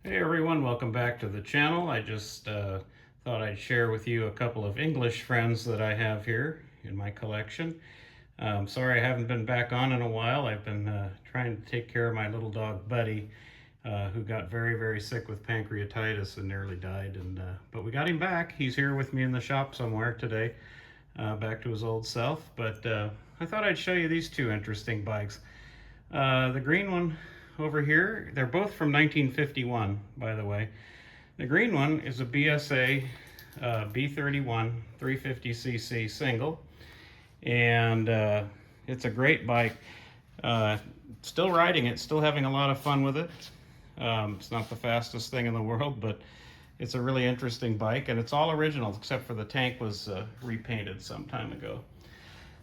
Hey everyone, welcome back to the channel. I just thought I'd share with you a couple of English friends that I have here in my collection. Sorry I haven't been back on in a while. I've been trying to take care of my little dog Buddy, who got very sick with pancreatitis and nearly died. But we got him back. He's here with me in the shop somewhere today, back to his old self. But I thought I'd show you these two interesting bikes. The green one over here, they're both from 1951, by the way. The green one is a BSA B31 350cc single, and it's a great bike. Still riding it, still having a lot of fun with it. It's not the fastest thing in the world, but it's a really interesting bike, and it's all original except for the tank was repainted some time ago.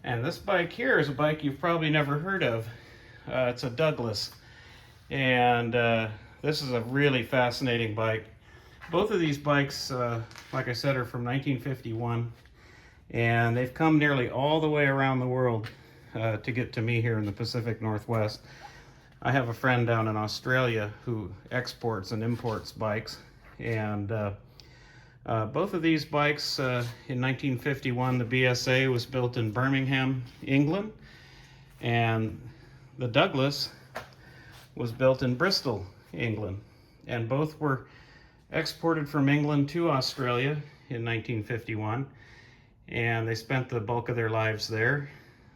And this bike here is a bike you've probably never heard of. It's a Douglas, and this is a really fascinating bike. Both of these bikes, like I said, are from 1951, and they've come nearly all the way around the world to get to me here in the Pacific Northwest. I have a friend down in Australia who exports and imports bikes, and both of these bikes in 1951, the BSA was built in Birmingham, England, and the Douglas was built in Bristol, England, and both were exported from England to Australia in 1951, and they spent the bulk of their lives there.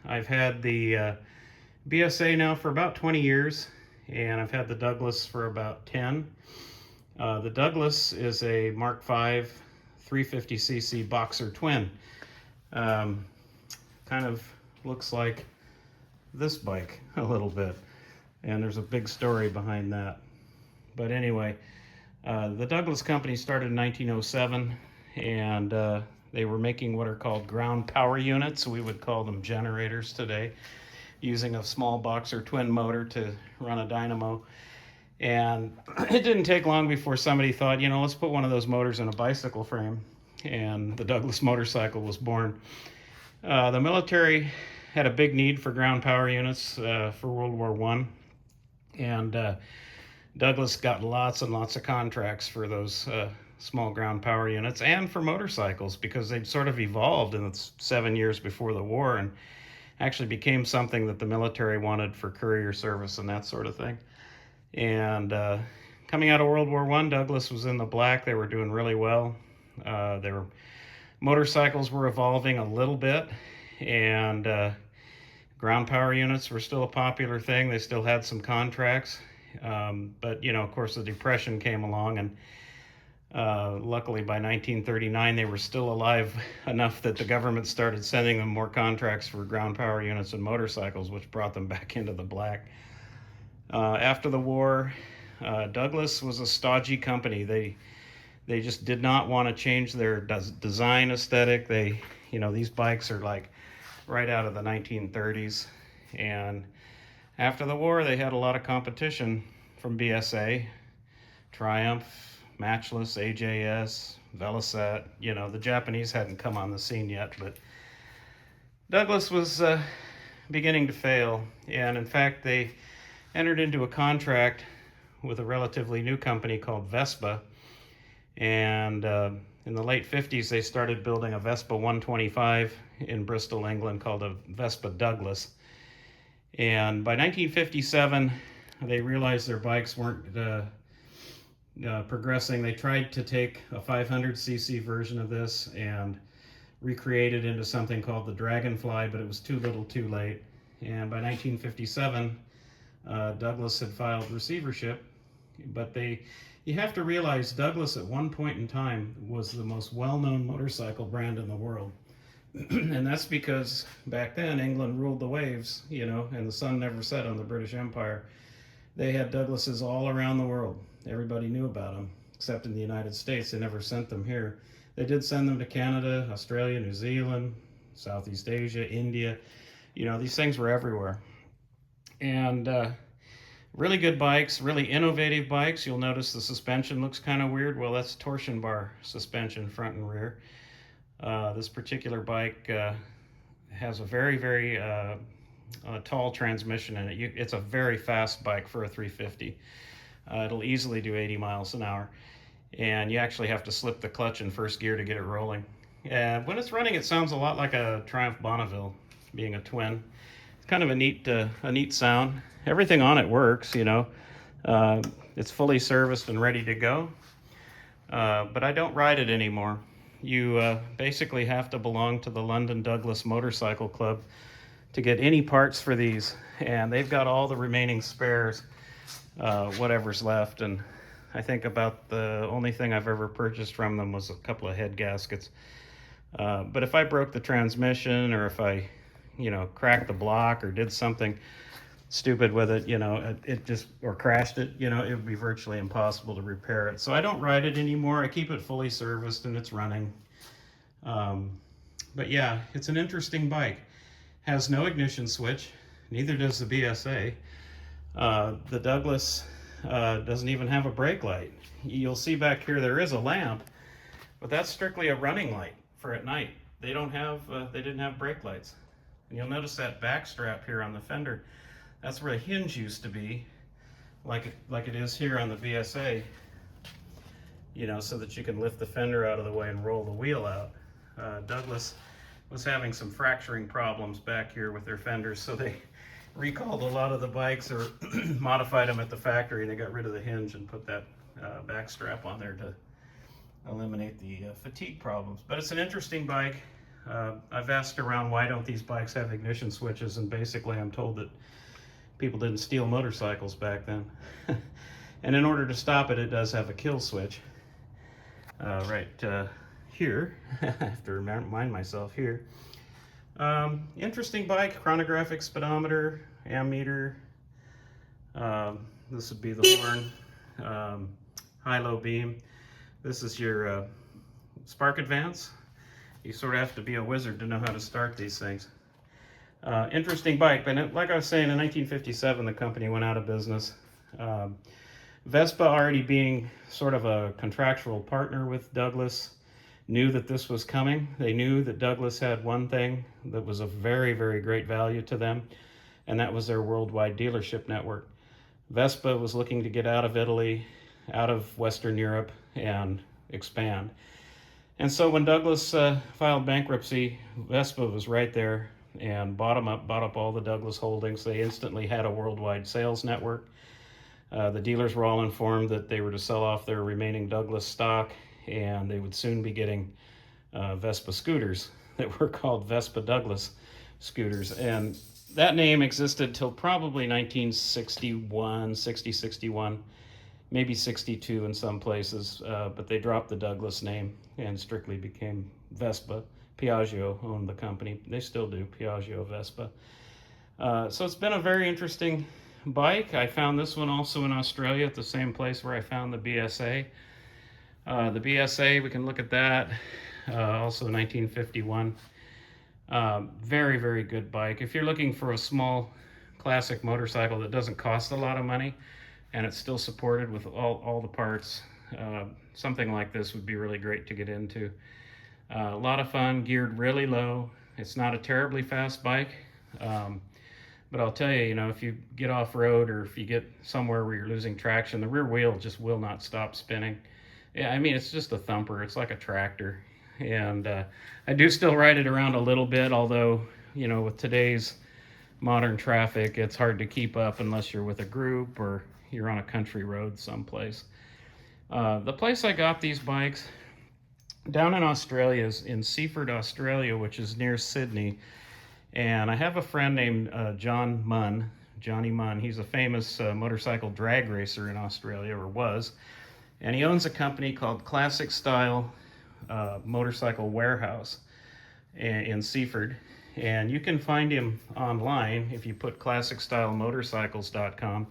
I've had the BSA now for about 20 years, and I've had the Douglas for about 10. The Douglas is a Mark V 350cc boxer twin. Kind of looks like this bike a little bit, and there's a big story behind that. But anyway, the Douglas company started in 1907, and they were making what are called ground power units. We would call them generators today, using a small boxer twin motor to run a dynamo. And it didn't take long before somebody thought, let's put one of those motors in a bicycle frame, and the Douglas motorcycle was born. The military had a big need for ground power units for World War I, and Douglas got lots and lots of contracts for those small ground power units and for motorcycles, because they'd sort of evolved in the 7 years before the war and actually became something that the military wanted for courier service and that sort of thing. And coming out of World War I, Douglas was in the black. They were doing really well. Motorcycles were evolving a little bit, and ground power units were still a popular thing. They still had some contracts. But, of course, the Depression came along, and luckily by 1939, they were still alive enough that the government started sending them more contracts for ground power units and motorcycles, which brought them back into the black. After the war, Douglas was a stodgy company. They just did not want to change their design aesthetic. These bikes are like right out of the 1930s, and after the war they had a lot of competition from BSA, Triumph, Matchless, AJS, Velocet. The Japanese hadn't come on the scene yet, but Douglas was beginning to fail, and in fact they entered into a contract with a relatively new company called Vespa, and in the late 50s they started building a Vespa 125 in Bristol, England, called a Vespa Douglas. And by 1957 they realized their bikes weren't progressing. They tried to take a 500cc version of this and recreate it into something called the Dragonfly, but it was too little too late. And by 1957 Douglas had filed receivership, but you have to realize Douglas at one point in time was the most well-known motorcycle brand in the world. And that's because back then England ruled the waves, and the sun never set on the British Empire. They had Douglases all around the world. Everybody knew about them, except in the United States. They never sent them here. They did send them to Canada, Australia, New Zealand, Southeast Asia, India. These things were everywhere. And really good bikes, really innovative bikes. You'll notice the suspension looks kind of weird. Well, that's torsion bar suspension, front and rear. This particular bike has a very tall transmission in it. It's a very fast bike for a 350. It'll easily do 80 miles an hour, and you actually have to slip the clutch in first gear to get it rolling. And when it's running, it sounds a lot like a Triumph Bonneville, being a twin. It's kind of a neat sound. Everything on it works, you know. It's fully serviced and ready to go, but I don't ride it anymore. You basically have to belong to the London Douglas Motorcycle Club to get any parts for these, and they've got all the remaining spares, whatever's left. And I think about the only thing I've ever purchased from them was a couple of head gaskets. But if I broke the transmission, or if I, you know, cracked the block or did something stupid with it, you know, it just, or crashed it, you know, it would be virtually impossible to repair it. So I don't ride it anymore. I keep it fully serviced and it's running. But yeah, it's an interesting bike. Has no ignition switch, neither does the BSA. The Douglas doesn't even have a brake light. You'll see back here there is a lamp, but that's strictly a running light for at night. They didn't have brake lights. And you'll notice that back strap here on the fender, that's where the hinge used to be, like it is here on the BSA, you know, so that you can lift the fender out of the way and roll the wheel out. Douglas was having some fracturing problems back here with their fenders, so they recalled a lot of the bikes, or modified them at the factory, and they got rid of the hinge and put that back strap on there to eliminate the fatigue problems. But it's an interesting bike. I've asked around, why don't these bikes have ignition switches, and basically I'm told that people didn't steal motorcycles back then. And in order to stop it, it does have a kill switch right here. I have to remind myself here. Interesting bike, chronographic speedometer, ammeter. This would be the horn, high-low beam. This is your spark advance. You sort of have to be a wizard to know how to start these things. Interesting bike, but like I was saying, in 1957 the company went out of business. Vespa, already being sort of a contractual partner with Douglas, knew that this was coming. They knew that Douglas had one thing that was of very, very great value to them, and that was their worldwide dealership network. Vespa was looking to get out of Italy, out of Western Europe, and expand. And so when Douglas filed bankruptcy, Vespa was right there and bought up all the Douglas holdings. They instantly had a worldwide sales network. The dealers were all informed that they were to sell off their remaining Douglas stock, and they would soon be getting Vespa scooters that were called Vespa Douglas scooters. And that name existed till probably 1961, 61, maybe 62 in some places, but they dropped the Douglas name and strictly became Vespa. Piaggio owned the company. They still do, Piaggio Vespa. So it's been a very interesting bike. I found this one also in Australia at the same place where I found the BSA. The BSA, we can look at that, also 1951. Very, very good bike. If you're looking for a small classic motorcycle that doesn't cost a lot of money and it's still supported with all the parts, something like this would be really great to get into. A lot of fun, geared really low. It's not a terribly fast bike, but I'll tell you, you know, if you get off-road or if you get somewhere where you're losing traction, the rear wheel just will not stop spinning. Yeah, I mean, it's just a thumper. It's like a tractor. And I do still ride it around a little bit, although, you know, with today's modern traffic, it's hard to keep up unless you're with a group or you're on a country road someplace. The place I got these bikes, down in Australia, is in Seaford, Australia, which is near Sydney. And I have a friend named Johnny Munn. He's a famous motorcycle drag racer in Australia, or was. And he owns a company called Classic Style Motorcycle Warehouse in Seaford. And you can find him online if you put classicstylemotorcycles.com.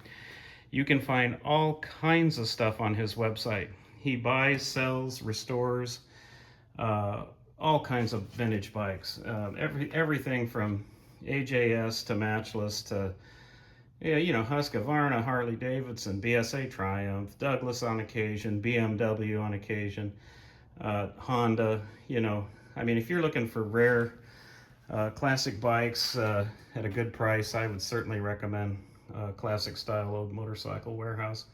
You can find all kinds of stuff on his website. He buys, sells, restores all kinds of vintage bikes. Everything from AJS to Matchless to, yeah, you know, Husqvarna, Harley Davidson, BSA Triumph, Douglas on occasion, BMW on occasion, Honda, you know. I mean, if you're looking for rare classic bikes at a good price, I would certainly recommend Classic Style Old Motorcycle Warehouse.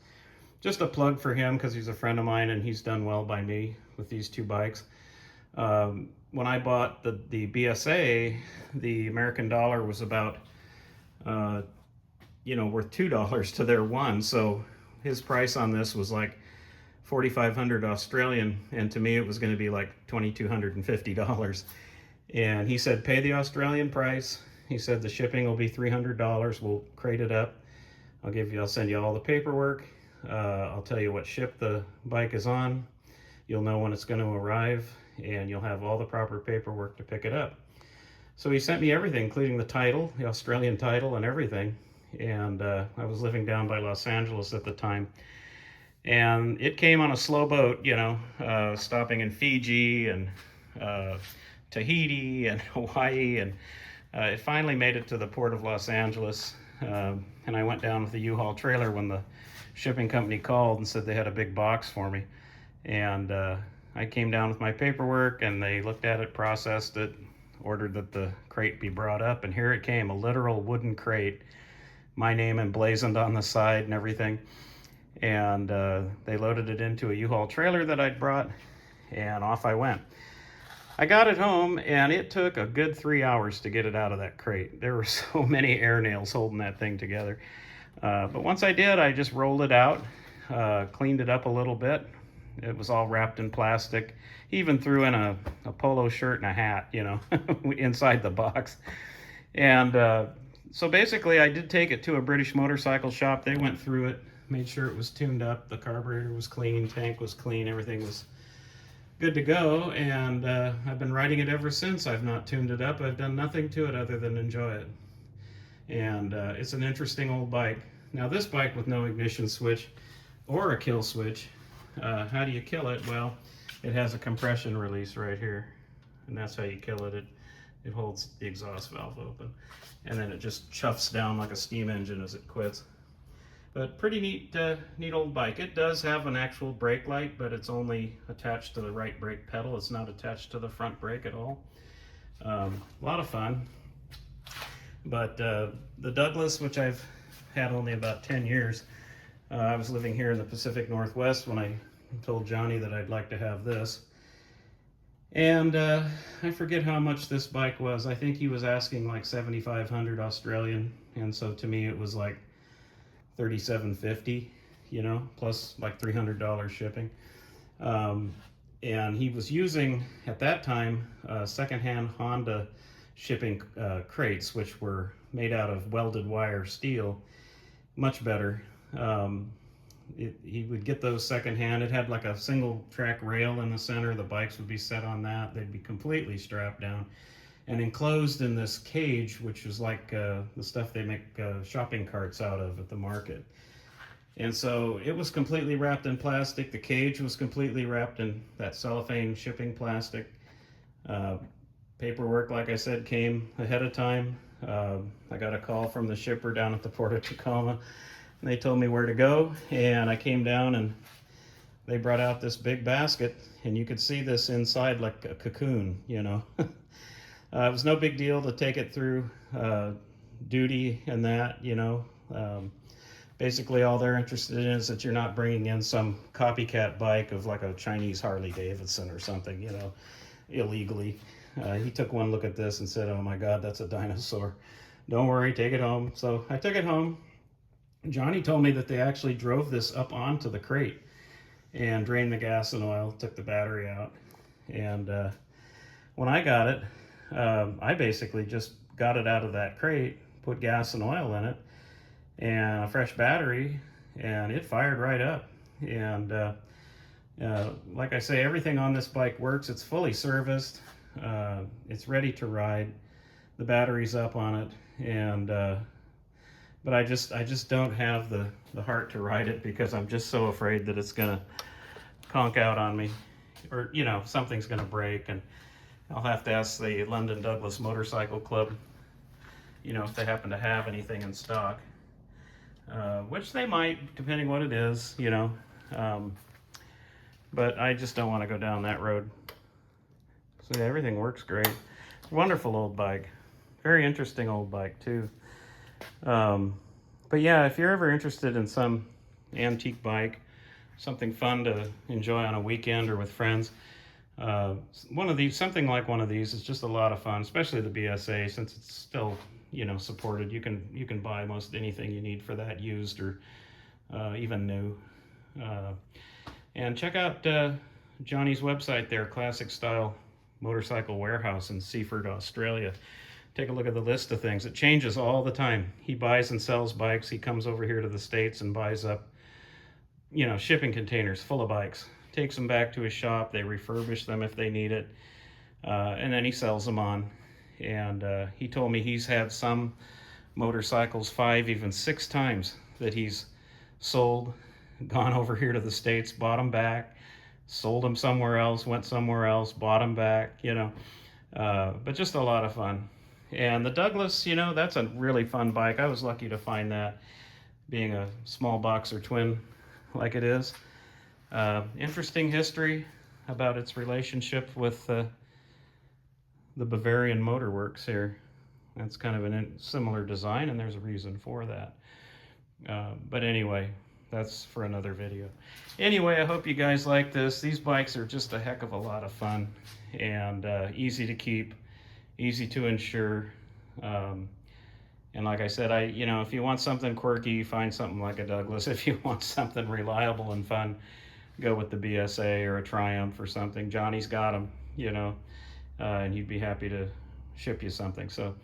just a plug for him because he's a friend of mine and he's done well by me with these two bikes. When I bought the BSA, the American dollar was about, worth $2 to their one. So his price on this was like 4,500 Australian, and to me it was going to be like $2,250. And he said, pay the Australian price. He said the shipping will be $300. We'll crate it up. I'll send you all the paperwork. I'll tell you what ship the bike is on. You'll know when it's going to arrive, and you'll have all the proper paperwork to pick it up. So he sent me everything, including the title, the Australian title and everything. And I was living down by Los Angeles at the time. And it came on a slow boat, stopping in Fiji and Tahiti and Hawaii. And it finally made it to the port of Los Angeles. And I went down with the U-Haul trailer when the shipping company called and said they had a big box for me. And I came down with my paperwork, and they looked at it, processed it, ordered that the crate be brought up, and here it came, a literal wooden crate, my name emblazoned on the side and everything. And they loaded it into a U-Haul trailer that I'd brought, and off I went. I got it home, and it took a good 3 hours to get it out of that crate. There were so many air nails holding that thing together. But once I did, I just rolled it out, cleaned it up a little bit. It was all wrapped in plastic. He even threw in a polo shirt and a hat, inside the box. And so basically I did take it to a British motorcycle shop. They went through it, made sure it was tuned up, the carburetor was clean, tank was clean, everything was good to go. And I've been riding it ever since. I've not tuned it up. I've done nothing to it other than enjoy it. And it's an interesting old bike. Now this bike with no ignition switch or a kill switch, how do you kill it? Well, it has a compression release right here, and that's how you kill it. It holds the exhaust valve open, and then it just chuffs down like a steam engine as it quits. But pretty neat old bike. It does have an actual brake light, but it's only attached to the right brake pedal. It's not attached to the front brake at all. A lot of fun. But the Douglas, which I've had only about 10 years, I was living here in the Pacific Northwest when I told Johnny that I'd like to have this. And I forget how much this bike was. I think he was asking like 7,500 Australian. And so to me it was like 3,750, plus like $300 shipping. And he was using, at that time, secondhand Honda shipping crates, which were made out of welded wire steel, much better. He would get those secondhand. It had like a single track rail in the center. The bikes would be set on that. They'd be completely strapped down and enclosed in this cage, which was like the stuff they make shopping carts out of at the market. And so it was completely wrapped in plastic. The cage was completely wrapped in that cellophane shipping plastic. Paperwork, like I said, came ahead of time. I got a call from the shipper down at the Port of Tacoma. They told me where to go, and I came down and they brought out this big basket, and you could see this inside like a cocoon, It was no big deal to take it through duty and that, Basically all they're interested in is that you're not bringing in some copycat bike of like a Chinese Harley Davidson or something, illegally. He took one look at this and said, "Oh my God, that's a dinosaur. Don't worry, take it home." So I took it home. Johnny told me that they actually drove this up onto the crate and drained the gas and oil, took the battery out. And when I got it, I basically just got it out of that crate, put gas and oil in it, and a fresh battery, and it fired right up. And like I say, everything on this bike works. It's fully serviced. It's ready to ride. The battery's up on it, and but I just don't have the heart to ride it because I'm just so afraid that it's gonna conk out on me, or something's gonna break, and I'll have to ask the London Douglas Motorcycle Club, if they happen to have anything in stock, which they might, depending what it is, but I just don't want to go down that road. So yeah, everything works great. Wonderful old bike. Very interesting old bike too. But yeah, if you're ever interested in some antique bike, something fun to enjoy on a weekend or with friends. Something like one of these is just a lot of fun, especially the BSA, since it's still, supported. You can buy most anything you need for that, used or even new. And check out Johnny's website there, Classic Style Motorcycle Warehouse in Seaford, Australia. Take a look at the list of things. It changes all the time. He buys and sells bikes. He comes over here to the States and buys up, shipping containers full of bikes. Takes them back to his shop. They refurbish them if they need it. And then he sells them on. And he told me he's had some motorcycles 5, even 6 times that he's sold, gone over here to the States, bought them back, sold them somewhere else, went somewhere else, bought them back, but just a lot of fun. And the Douglas, that's a really fun bike. I was lucky to find that, being a small boxer twin like it is. Interesting history about its relationship with the Bavarian Motor Works here. That's kind of a similar design, and there's a reason for that. But anyway, that's for another video. Anyway, I hope you guys like this. These bikes are just a heck of a lot of fun, and easy to keep, easy to insure. And like I said, if you want something quirky, find something like a Douglas. If you want something reliable and fun, go with the BSA or a Triumph or something. Johnny's got them, and he'd be happy to ship you something. So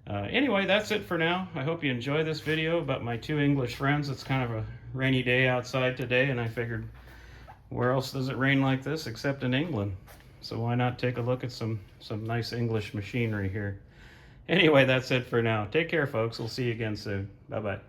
anyway, that's it for now. I hope you enjoy this video about my 2 English friends. It's kind of a rainy day outside today, and I figured, where else does it rain like this except in England? So why not take a look at some nice English machinery here. Anyway, that's it for now. Take care, folks. We'll see you again soon. Bye-bye.